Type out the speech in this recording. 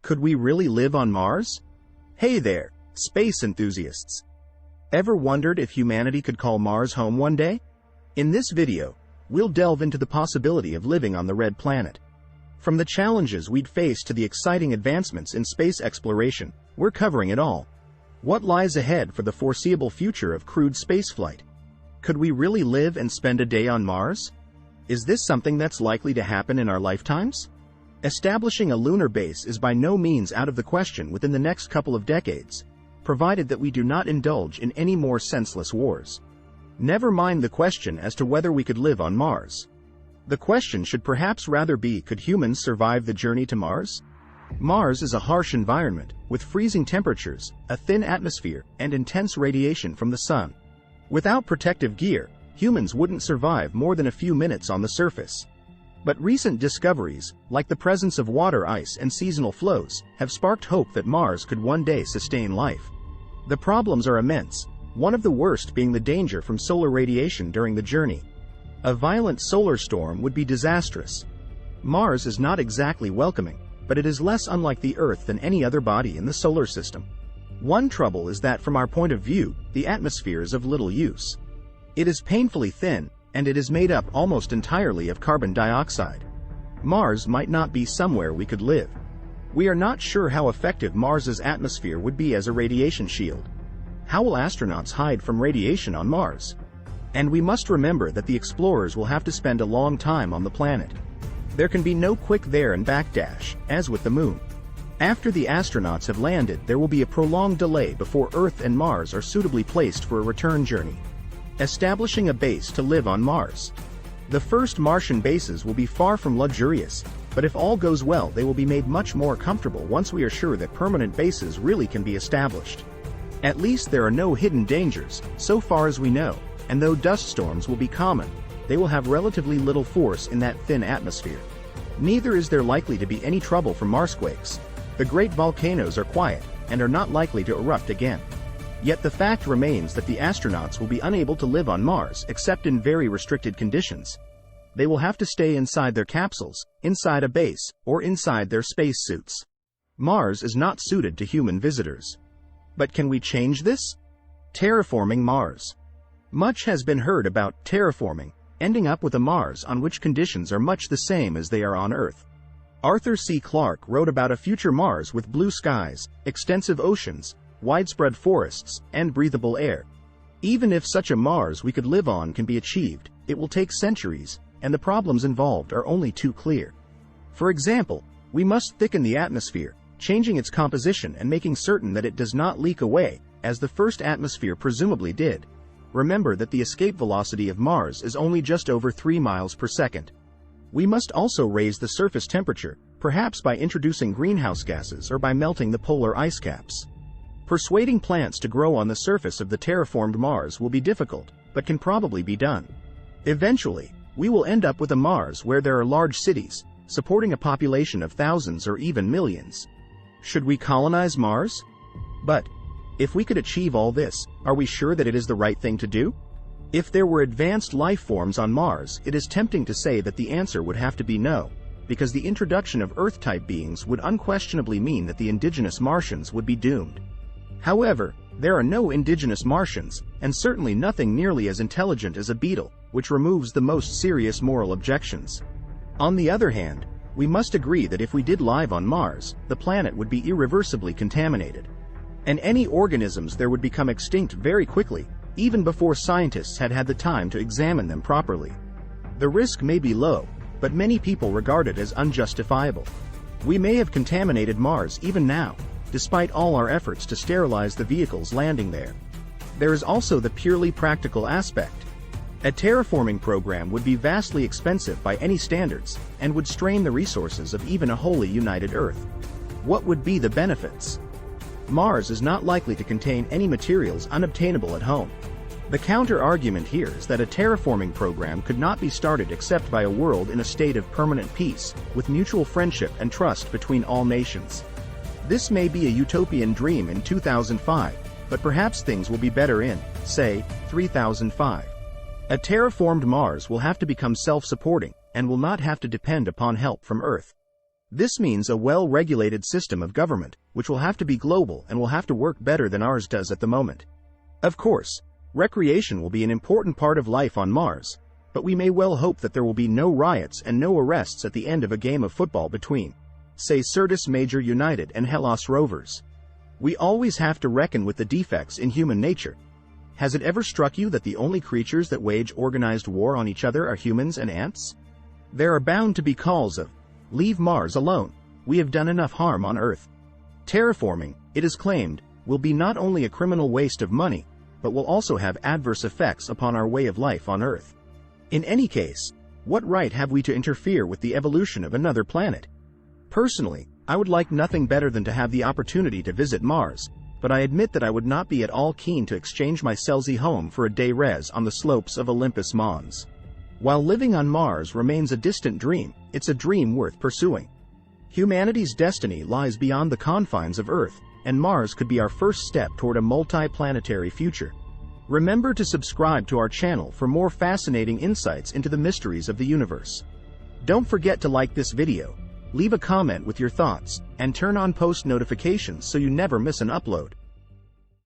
Could we really live on Mars? Hey there, space enthusiasts! Ever wondered if humanity could call Mars home one day? In this video, we'll delve into the possibility of living on the red planet. From the challenges we'd face to the exciting advancements in space exploration, we're covering it all. What lies ahead for the foreseeable future of crewed spaceflight? Could we really live and spend a day on Mars? Is this something that's likely to happen in our lifetimes? Establishing a lunar base is by no means out of the question within the next couple of decades, provided that we do not indulge in any more senseless wars. Never mind the question as to whether we could live on Mars. The question should perhaps rather be, could humans survive the journey to Mars? Mars is a harsh environment, with freezing temperatures, a thin atmosphere, and intense radiation from the sun. Without protective gear, humans wouldn't survive more than a few minutes on the surface. But recent discoveries, like the presence of water ice and seasonal flows, have sparked hope that Mars could one day sustain life. The problems are immense, one of the worst being the danger from solar radiation during the journey. A violent solar storm would be disastrous. Mars is not exactly welcoming, but it is less unlike the Earth than any other body in the solar system. One trouble is that from our point of view, the atmosphere is of little use. It is painfully thin, and it is made up almost entirely of carbon dioxide. Mars might not be somewhere we could live. We are not sure how effective Mars's atmosphere would be as a radiation shield. How will astronauts hide from radiation on Mars? And we must remember that the explorers will have to spend a long time on the planet. There can be no quick there and back dash, as with the Moon. After the astronauts have landed, there will be a prolonged delay before Earth and Mars are suitably placed for a return journey. Establishing a base to live on Mars. The first Martian bases will be far from luxurious, but if all goes well, they will be made much more comfortable once we are sure that permanent bases really can be established. At least there are no hidden dangers, so far as we know, and though dust storms will be common, they will have relatively little force in that thin atmosphere. Neither is there likely to be any trouble from Marsquakes. The great volcanoes are quiet, and are not likely to erupt again. Yet the fact remains that the astronauts will be unable to live on Mars except in very restricted conditions. They will have to stay inside their capsules, inside a base, or inside their spacesuits. Mars is not suited to human visitors. But can we change this? Terraforming Mars. Much has been heard about terraforming, ending up with a Mars on which conditions are much the same as they are on Earth. Arthur C. Clarke wrote about a future Mars with blue skies, extensive oceans, widespread forests, and breathable air. Even if such a Mars we could live on can be achieved, it will take centuries, and the problems involved are only too clear. For example, we must thicken the atmosphere, changing its composition and making certain that it does not leak away, as the first atmosphere presumably did. Remember that the escape velocity of Mars is only just over 3 miles per second. We must also raise the surface temperature, perhaps by introducing greenhouse gases or by melting the polar ice caps. Persuading plants to grow on the surface of the terraformed Mars will be difficult, but can probably be done. Eventually, we will end up with a Mars where there are large cities, supporting a population of thousands or even millions. Should we colonize Mars? But, if we could achieve all this, are we sure that it is the right thing to do? If there were advanced life forms on Mars, it is tempting to say that the answer would have to be no, because the introduction of Earth-type beings would unquestionably mean that the indigenous Martians would be doomed. However, there are no indigenous Martians, and certainly nothing nearly as intelligent as a beetle, which removes the most serious moral objections. On the other hand, we must agree that if we did live on Mars, the planet would be irreversibly contaminated. And any organisms there would become extinct very quickly, even before scientists had had the time to examine them properly. The risk may be low, but many people regard it as unjustifiable. We may have contaminated Mars even now, despite all our efforts to sterilize the vehicles landing there. There is also the purely practical aspect. A terraforming program would be vastly expensive by any standards, and would strain the resources of even a wholly united Earth. What would be the benefits? Mars is not likely to contain any materials unobtainable at home. The counter-argument here is that a terraforming program could not be started except by a world in a state of permanent peace, with mutual friendship and trust between all nations. This may be a utopian dream in 2005, but perhaps things will be better in, say, 3005. A terraformed Mars will have to become self-supporting, and will not have to depend upon help from Earth. This means a well-regulated system of government, which will have to be global and will have to work better than ours does at the moment. Of course, recreation will be an important part of life on Mars, but we may well hope that there will be no riots and no arrests at the end of a game of football between, say, Syrtis Major United and Hellas Rovers. We always have to reckon with the defects in human nature. Has it ever struck you that the only creatures that wage organized war on each other are humans and ants? There are bound to be calls of, "Leave Mars alone, we have done enough harm on Earth." Terraforming, it is claimed, will be not only a criminal waste of money, but will also have adverse effects upon our way of life on Earth. In any case, what right have we to interfere with the evolution of another planet? Personally, I would like nothing better than to have the opportunity to visit Mars, but I admit that I would not be at all keen to exchange my Celsi home for a day res on the slopes of Olympus Mons. While living on Mars remains a distant dream, it's a dream worth pursuing. Humanity's destiny lies beyond the confines of Earth, and Mars could be our first step toward a multi-planetary future. Remember to subscribe to our channel for more fascinating insights into the mysteries of the universe. Don't forget to like this video, leave a comment with your thoughts, and turn on post notifications so you never miss an upload.